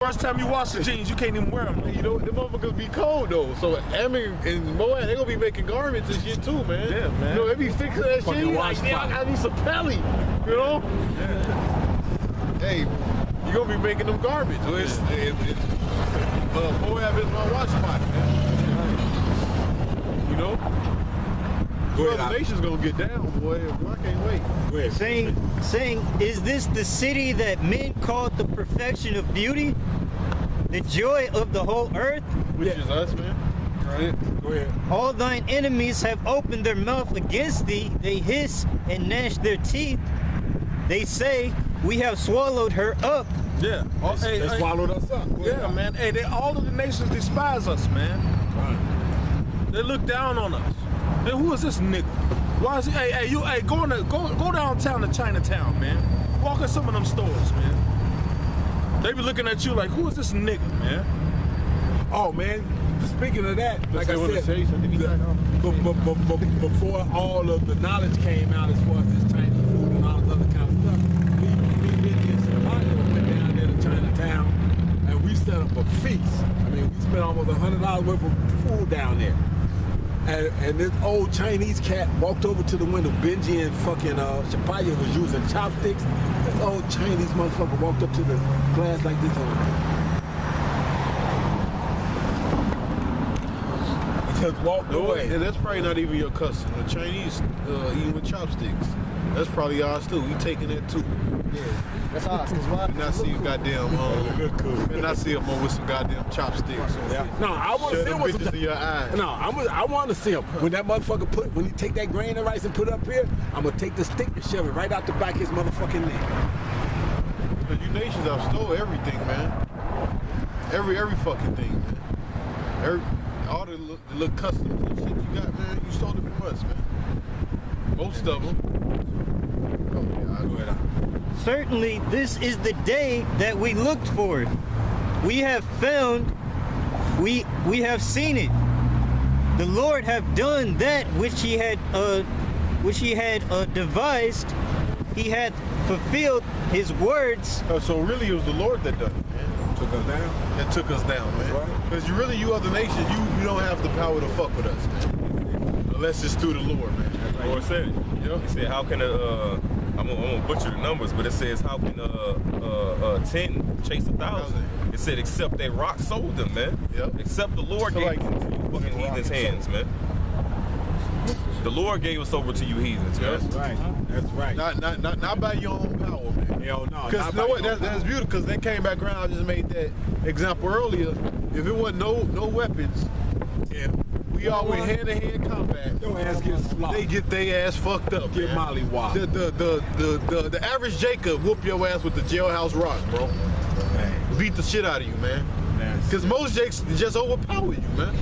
First time you wash the jeans, you can't even wear them. You know, the motherfuckers be cold though. So Amin and Moab, they gonna be making garments and shit too, man. Yeah, man. You know, they be fixing that shit. You like, damn, I need some pelly. You know? Yeah. Hey, you gonna be making them garments. So Moab is my watch spot, man. You know? The nation's gonna get down, boy. I can't wait. Saying, is this the city that men called the perfection of beauty? The joy of the whole earth? Which is us, man. Right. Go ahead. All thine enemies have opened their mouth against thee. They hiss and gnash their teeth. They say, we have swallowed her up. Yeah. They swallowed us up. Yeah, man. Hey, all of the nations despise us, man. Right. They look down on us. Hey, who is this nigga? Why is he? Hey, go downtown to Chinatown, man. Walk in some of them stores, man. They be looking at you like, who is this nigga, man? Oh, man. Speaking of that, like I said, before all of the knowledge came out as far as this Chinese food and all this other kind of stuff, we did this. Went down there to Chinatown and we set up a feast. I mean, we spent almost $100 worth of food down there. And this old Chinese cat walked over to the window. Benji and fucking Shapaya was using chopsticks. This old Chinese motherfucker walked up to the glass like this. He just walked away. And that's probably not even your custom. The Chinese eating with chopsticks. That's probably ours too. We taking that too. Yeah, that's ours. Cause why? And I see you goddamn and I see him with some goddamn chopsticks. Yeah. No, I want to see him with some. In your eyes. No, I want to see him when that motherfucker when he take that grain of rice and put it up here. I'm gonna take the stick and shove it right out the back of his motherfucking neck. But you nations have stole everything, man. Every fucking thing, man. All the little customs and shit you got, man. You stole it from us, man. Most of them. Oh yeah, I'll go ahead. Certainly, this is the day that we looked for. We have found, we have seen it. The Lord have done that which He had devised. He had fulfilled His words. Oh, so really, it was the Lord that done it, man. Took us down. That took us down, man. Because you other nations, you don't have the power to fuck with us, man. Unless it's through the Lord, man. The Lord said it. Yep. He said, how can I'm gonna butcher the numbers, but it says, how can 10 chase 1,000? It said, except that rock sold them, man. Yep. Except the Lord gave them to you fucking heathens' hands, man. The Lord gave us over to you heathens, man. That's right. That's right. Not by your own power, man. Hell no. Because you know what? That's beautiful. Because they came back around. I just made that example earlier. If it wasn't no weapons, and we all went hand-to-hand combat, your ass gets slaughtered. They get their ass fucked up. Get mollywopped. The average Jacob whoop your ass with the jailhouse rock, bro. Man. Beat the shit out of you, man. Because most Jakes just overpower you, man.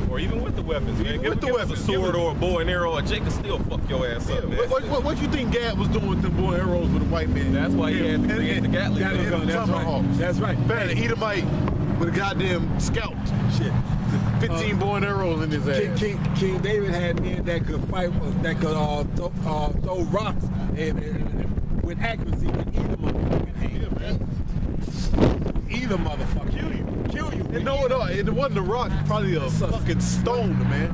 Or even with the weapons, man. Give us a sword or a bow and arrow, and Jake can still fuck your ass up, man. What you think Gad was doing with them bow and arrows with a white man? That's why he had to create the Gatling gun. That's right. Man, an Edomite with a goddamn scout. Shit. 15 bow and arrows in his ass. King David had men that could fight, that could throw rocks and with accuracy with either motherfucking hand. Yeah, man. Either motherfucker. Kill you. No, it wasn't a rock, probably a fucking stone, man.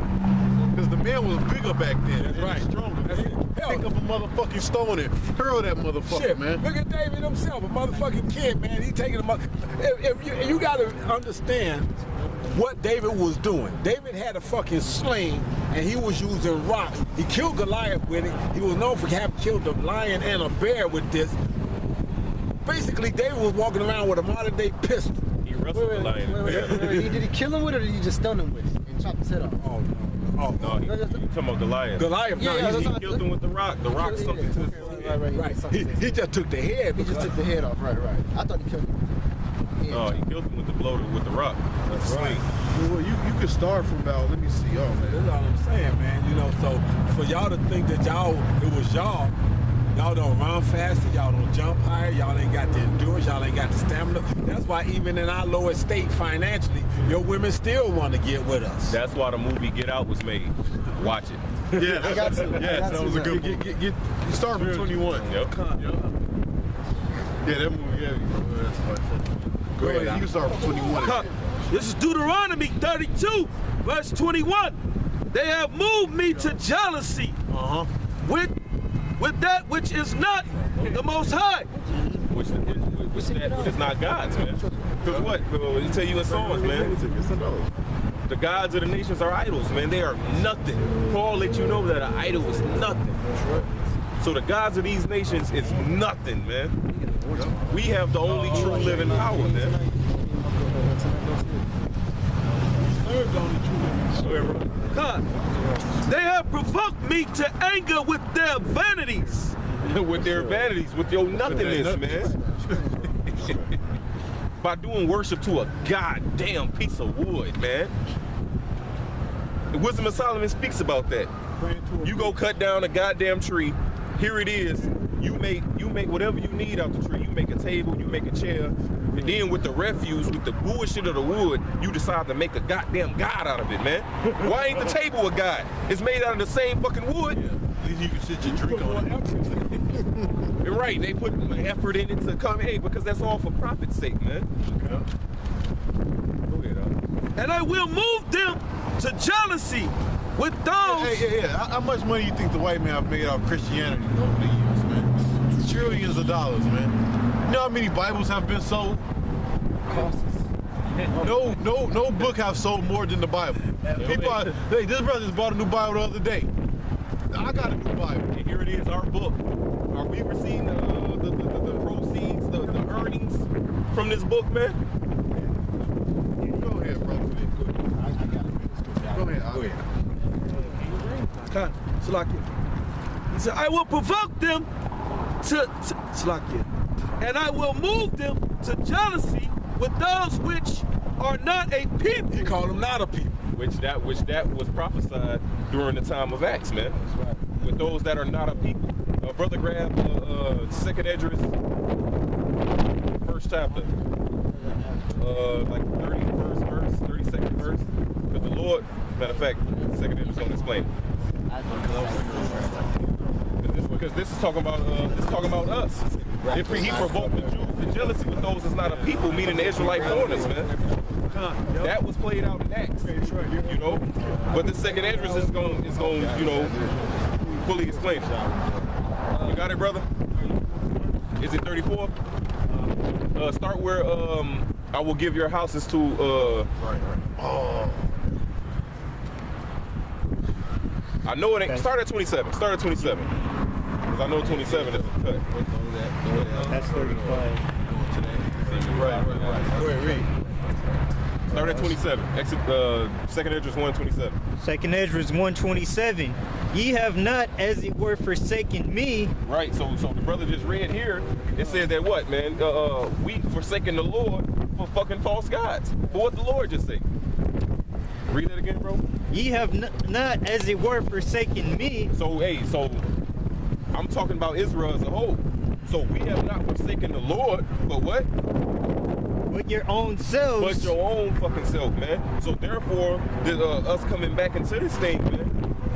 Because the man was bigger back then. That's right. Stronger. Pick up a motherfucking stone and hurl that motherfucker, Shit, man. Look at David himself, a motherfucking kid, man. He taking a if you gotta understand what David was doing. David had a fucking sling and he was using rocks. He killed Goliath with it. He was known for having killed a lion and a bear with this. Basically, David was walking around with a modern day pistol. He wrestled the lion and bear. Did he kill him with it, or did he just stun him with it and chop his head off? Oh no. No, you talking about Goliath. Goliath, Yeah, he killed him with the rock. The rock sunk into his head. Right. He just took the head. He just took the head off. Right. I thought he killed him. No, he killed him with the blow with the rock. That's right. Well, you could start from about, let me see, man. That's all I'm saying, man. You know, so for y'all to think that it was y'all don't run faster, y'all don't jump higher, y'all ain't got the endurance, y'all ain't got the stamina. That's why even in our lower state financially, your women still want to get with us. That's why the movie Get Out was made. Watch it. Yeah, I got to. that was a good one. You start from 21. Yep. Yeah, that movie, yeah. Go ahead. You can start from 21. Huh. This is Deuteronomy 32, verse 21. They have moved me to jealousy with that which is not the Most High. Which is not God's, man. Because what? It tell you in Psalms, man. The gods of the nations are idols, man. They are nothing. Paul let you know that an idol is nothing. So the gods of these nations is nothing, man. We have the only true living power, man. God, they have provoked me to anger with their vanities. With their vanities, with your nothingness, man. By doing worship to a goddamn piece of wood, man. The Wisdom of Solomon speaks about that. You go cut down a goddamn tree. Here it is. You make whatever you need out the tree. You make a table, you make a chair, and then with the refuse, with the bullshit of the wood, you decide to make a goddamn god out of it, man. Why ain't the table a god? It's made out of the same fucking wood. At least you can sit your drink on it. Right, they put effort in it to come, hey, because that's all for profit's sake, man. Go ahead, And I will move them to jealousy with those. Hey. How much money you think the white man have made out of Christianity over the years, man? Trillions of dollars, man. You know how many Bibles have been sold? No book have sold more than the Bible. People are, hey, this brother just bought a new Bible the other day. I got a new Bible. And here it is, our book. Are we receiving the proceeds, the earnings from this book, man? Go ahead, brother. Go ahead. Salakia. He said, I will provoke them to Salakia. And I will move them to jealousy with those which are not a people. He called them not a people. Which that was prophesied during the time of Acts, man. That's right. With those that are not a people. Brother, grab 2nd Esdras, first chapter, like 31st verse, 32nd verse. Because the Lord, matter of fact, 2nd Esdras don't explain. Because this is talking about us. If he provoked the Jews to jealousy with those that's not a people, meaning the Israelite foreigners, man. That was played out in Acts, you know. But the 2nd Esdras is going, you know, fully explain it. You got it, brother? Is it 34? Start where I will give your houses to. Right. Oh. I know it ain't. Start at 27. Start at 27. Because I know 27 is a cut. That's 35. Right. Go ahead, read. Start at 27. Exit 2nd Esdras 1:27. 2nd Esdras 1:27. Ye have not, as it were, forsaken me. Right. So the brother just read here. It said that what, man? We forsaken the Lord for fucking false gods. But what the Lord just say? Read that again, bro. Ye have not, as it were, forsaken me. So I'm talking about Israel as a whole. So we have not forsaken the Lord, but what? With your own selves. But your own fucking self, man. So therefore, us coming back into this thing, man.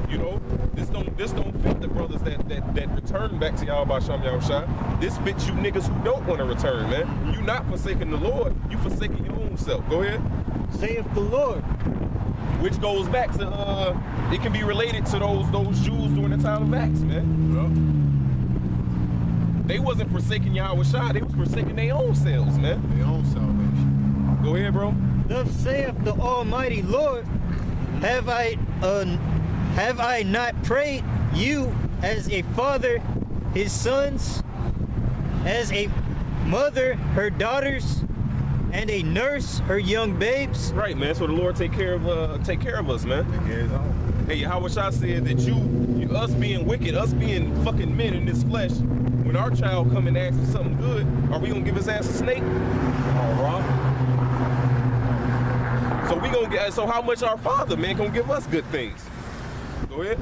You know, this don't fit the brothers that return back to Yahweh Shem Yahushua. This fits you niggas who don't want to return, man. You not forsaking the Lord, you forsaking your own self. Go ahead. Saith the Lord. Which goes back to it can be related to those Jews during the time of Acts, man. Yeah. They wasn't forsaking Yahushua, they was forsaking their own selves, man. Their own salvation. Go ahead, bro. Thus saith the Almighty Lord, have I not prayed you as a father his sons, as a mother her daughters, and a nurse her young babes? Right, man. So the Lord take care of us, man. Hey, Yahushua said that you us being wicked, us being fucking men in this flesh, when our child come and ask for something good, are we gonna give his ass a snake? All right. So we gonna get. So how much our Father, man, gonna give us good things? Go ahead.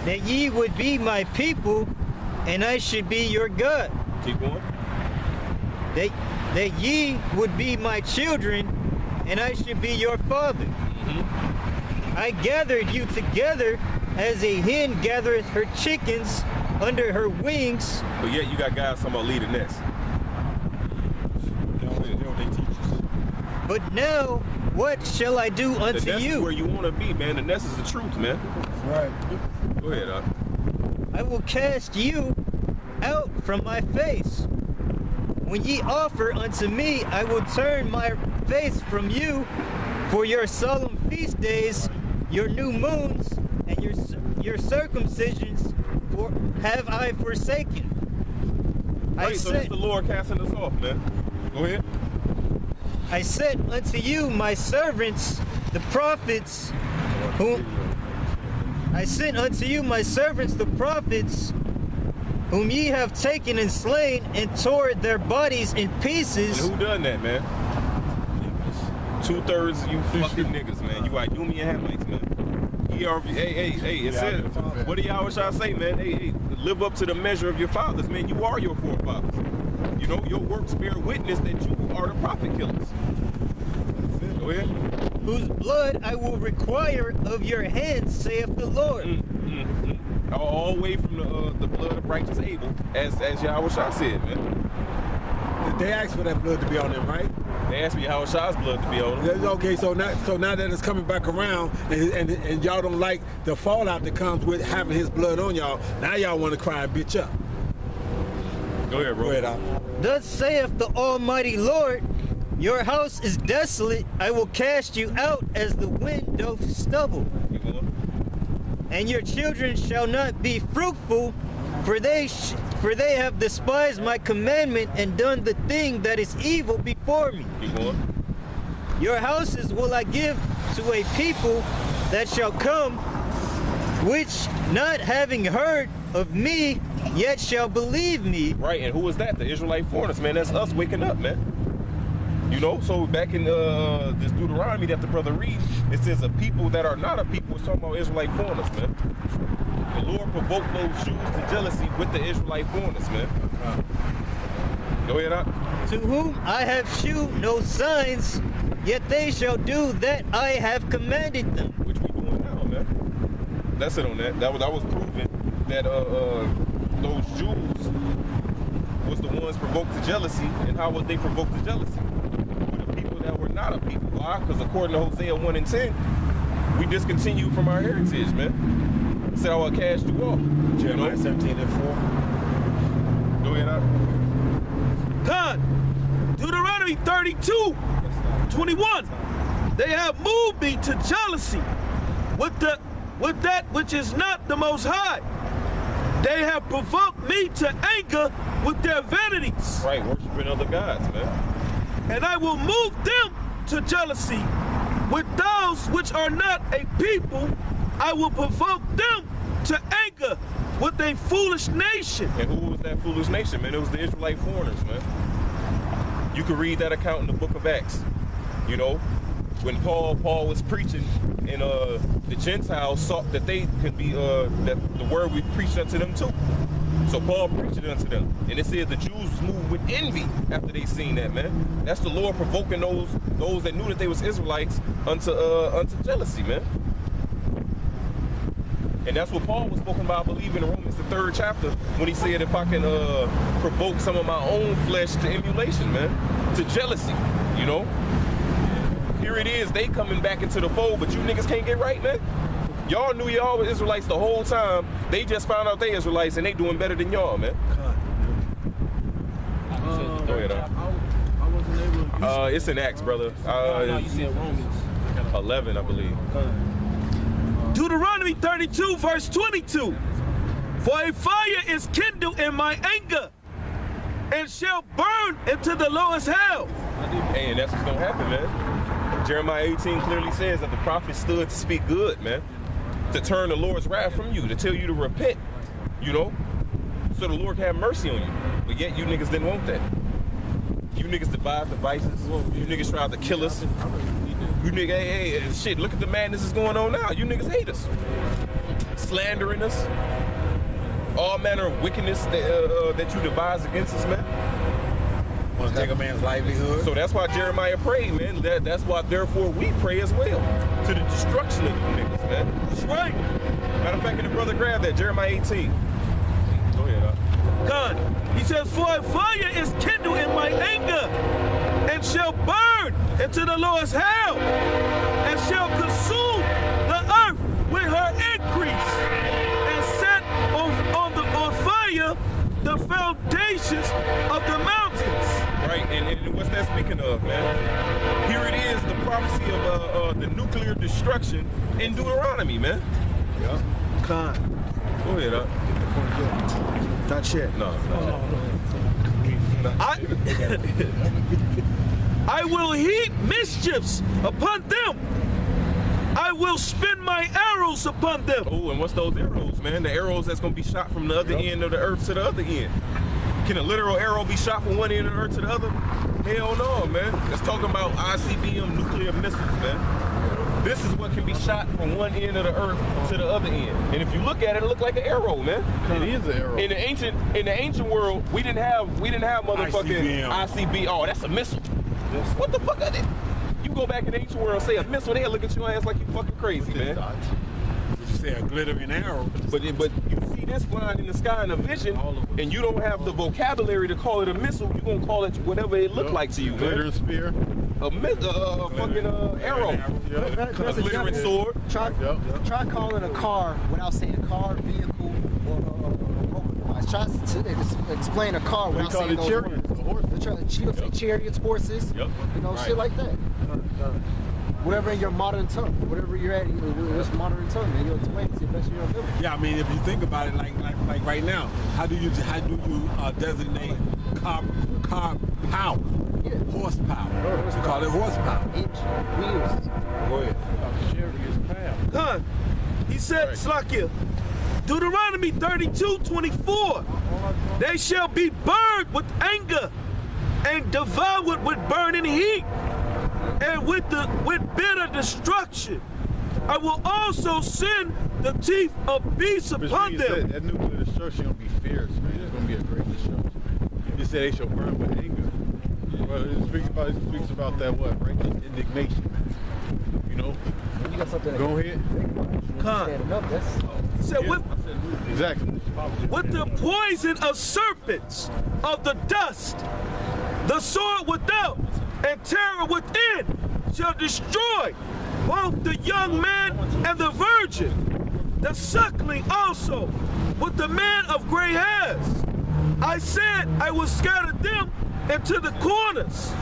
That ye would be my people, and I should be your God. Keep going. That ye would be my children, and I should be your father. Mm-hmm. I gathered you together as a hen gathereth her chickens under her wings. But yet you got guys talking about leading nest. You know what they teach us? But now, what shall I do The unto nest is where you? you want to be, man. The nest is the truth, man. Right. Go ahead, I will cast you out from my face. When ye offer unto me, I will turn my face from you. For your solemn feast days, your new moons, and your circumcisions have I forsaken. Right, so that's the Lord casting us off, man. Go ahead. I set unto you my servants, the prophets, whom I sent unto you my servants, the prophets, whom ye have taken and slain and tore their bodies in pieces. And who done that, man? 2/3 of you fucking niggas, man. You Idumean Hamites, man. Hey, it said, what do y'all say, man? Hey, live up to the measure of your fathers, man. You are your forefathers. You know, your works bear witness that you are the prophet killers. Go ahead. Whose blood I will require of your hands, saith the Lord. All the way from the blood of righteous Abel, as Yahweh Shah said, man. They asked for that blood to be on them, right? They asked me Yahweh Shah's blood to be on them. Okay, so now that it's coming back around, and y'all don't like the fallout that comes with having his blood on y'all, now y'all want to cry and bitch up. Go ahead, bro. Go ahead, Al. Thus saith the Almighty Lord, your house is desolate, I will cast you out as the wind doth stubble. Keep going. And your children shall not be fruitful, for they have despised my commandment and done the thing that is evil before me. Keep going. Your houses will I give to a people that shall come, which not having heard of me, yet shall believe me. Right, and who is that? The Israelite foreigners, man. That's us waking up, man. You know, so back in this Deuteronomy that the brother reads, it says a people that are not a people. It's talking about Israelite foreigners, man. The Lord provoked those Jews to jealousy with the Israelite foreigners, man. Go ahead, Doc. To whom I have shewed no signs, yet they shall do that I have commanded them. Which we doing now, man. That's it on that. That was proving that those Jews was the ones provoked to jealousy. And how was they provoked to jealousy? With the people that were not a people. Why? Because according to Hosea 1 and 10, we discontinued from our heritage, man. Said I will cast you off. Jeremiah 17 and 4. Go ahead, Doc. God, Deuteronomy 32:21. They have moved me to jealousy with that which is not the Most High. They have provoked me to anger with their vanities. Right, worshiping other gods, man. And I will move them to jealousy with those which are not a people. I will provoke them to anger with a foolish nation. And who was that foolish nation, man? It was the Israelite foreigners, man. You can read that account in the book of Acts. You know, when Paul was preaching, and the Gentiles sought that they could be that the word we preached unto them too. So Paul preached it unto them, and it says the Jews was moved with envy after they seen that, man. That's the Lord provoking those that knew that they was Israelites unto jealousy, man. And that's what Paul was spoken about, I believe, in Romans the 3rd chapter, when he said, if I can provoke some of my own flesh to emulation, man, to jealousy, you know? Here it is, they coming back into the fold, but you niggas can't get right, man. Y'all knew y'all were Israelites the whole time. They just found out they Israelites, and they doing better than y'all, man. Go ahead, I wasn't able to. it's in Acts, brother. No, you said Romans. 11, I believe. Deuteronomy 32:22. For a fire is kindled in my anger, and shall burn into the lowest hell. Hey, and that's what's gonna happen, man. Jeremiah 18 clearly says that the prophet stood to speak good, man. To turn the Lord's wrath from you, to tell you to repent, you know? So the Lord can have mercy on you. But yet you niggas didn't want that. You niggas devised devices. You niggas tried to kill us. You niggas, hey, shit, look at the madness that's going on now. You niggas hate us. Slandering us. All manner of wickedness that you devise against us, man. Want to take a man's livelihood? So that's why Jeremiah prayed, man. That's why, therefore, we pray as well. To the destruction of you niggas, man. That's right. Matter of fact, can the brother grab that? Jeremiah 18. Go ahead, God, he says, for a fire is kindled in my anger, and shall burn into the lowest hell, and shall consume the earth with her increase, and set on fire the foundations of the mountains. Right, and what's that speaking of, man? Here it is, the prophecy of the nuclear destruction in Deuteronomy, man. Yeah. Khan, Go ahead, not yet. No. I will heap mischiefs upon them. I will spin my arrows upon them. Oh, and what's those arrows, man? The arrows that's gonna be shot from the other end of the earth to the other end. Can a literal arrow be shot from one end of the earth to the other? Hell no, man. That's talking about ICBM nuclear missiles, man. This is what can be shot from one end of the earth to the other end. And if you look at it, it looks like an arrow, man. It is an arrow. In the ancient world, we didn't have motherfucking ICBM. Oh, that's a missile. What the fuck are they? You go back in the ancient world and say a missile, they'll look at your ass like you fucking crazy, man. Would you say a glittering arrow? But you see this flying in the sky in a vision, and you don't have the vocabulary to call it a missile. You gonna call it whatever it looked like to you, Glitter man. spear. A fucking arrow, a glittering sword. Try calling a car without saying car, vehicle, or robot. Try to explain a car without saying it those chariots, words. She'll say chariots, horses, Yep. you know, shit like that. Whatever in your modern tongue, whatever you're at, it's modern tongue, and you'll explain it to the best of your ability. Yeah, I mean, if you think about it, like right now, how do you designate car power? Yeah. Horsepower. You call it horsepower. Inch, wheels. Go ahead. Huh? He said, Slakia, Deuteronomy 32:24. They shall be burned with anger and devoured with burning heat and with bitter destruction. I will also send the teeth of beasts upon them. That nuclear destruction gonna be fierce, man. It's gonna be a great destruction. You said they shall burn with anger. Well, it speaks about that what? Righteous indignation. You know? You got something Go ahead. Con. up, that's He said, Exactly. with the poison of serpents, of the dust, the sword without and terror within shall destroy both the young man and the virgin, the suckling also, with the man of gray hairs. I said I will scatter them into the corners.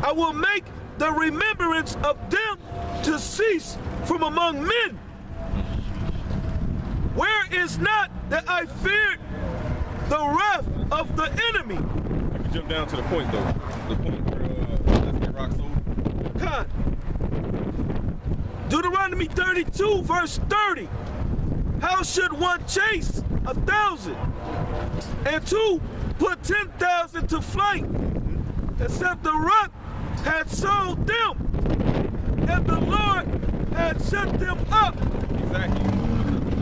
I will make the remembrance of them to cease from among men. Where is not that I feared the wrath of the enemy? I can jump down to the point though. The point where let's get rock solid. God. Deuteronomy 32, verse 30. How should one chase 1,000 and two put 10,000 to flight, except the rock had sold them and the Lord had shut them up? Exactly.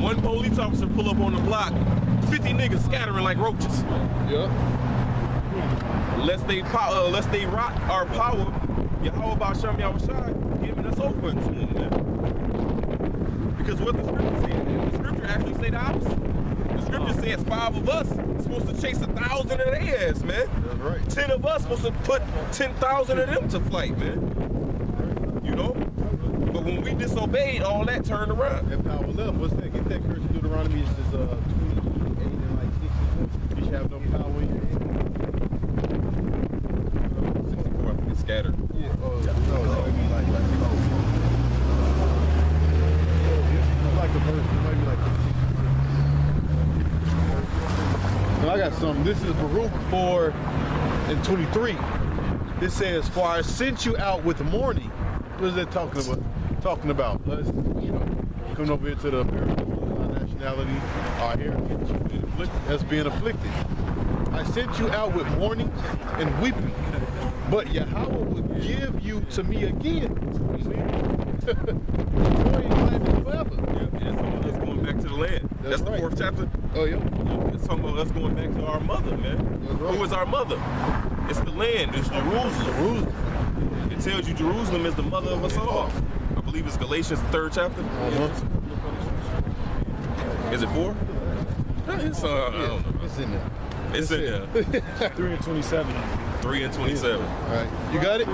One police officer pull up on the block, 50 niggas scattering like roaches. Yeah. Lest they rock our power, Yahweh Ba'Shem Yahushai giving us over into them, man. Because what the scripture says, the scripture actually say the opposite. The scripture says 5 of us supposed to chase 1,000 of their ass, man. That's right. 10 of us supposed to put 10,000 of them to flight, man. You know? But when we disobeyed, all that turned around. That power left. What's that? Get that curse in Deuteronomy. It's just 28 and like 64. You should have no power in you. 64, I think it's scattered. Yeah. No, that would be like a verse. It might be like. And I got something. This is Baruch 4 and 23. It says, "For I sent you out with mourning." What is that talking about? Us, you know, coming over here to the American our nationality, our heritage, that's being afflicted. I sent you out with mourning and weeping, but Yahweh would give you to me again. Joy and gladness forever. Yeah, it's talking about us going back to the land. That's the right. 4th chapter. Oh yeah. It's talking about us going back to our mother, man. That's right. Who is our mother? It's the land. It's Jerusalem. It tells you Jerusalem is the mother of us all. I believe it's Galatians 3rd chapter. Is it 4? It's I don't know. It's in there. It's in there. 3 and 27. 3 and 27. All right. You got it?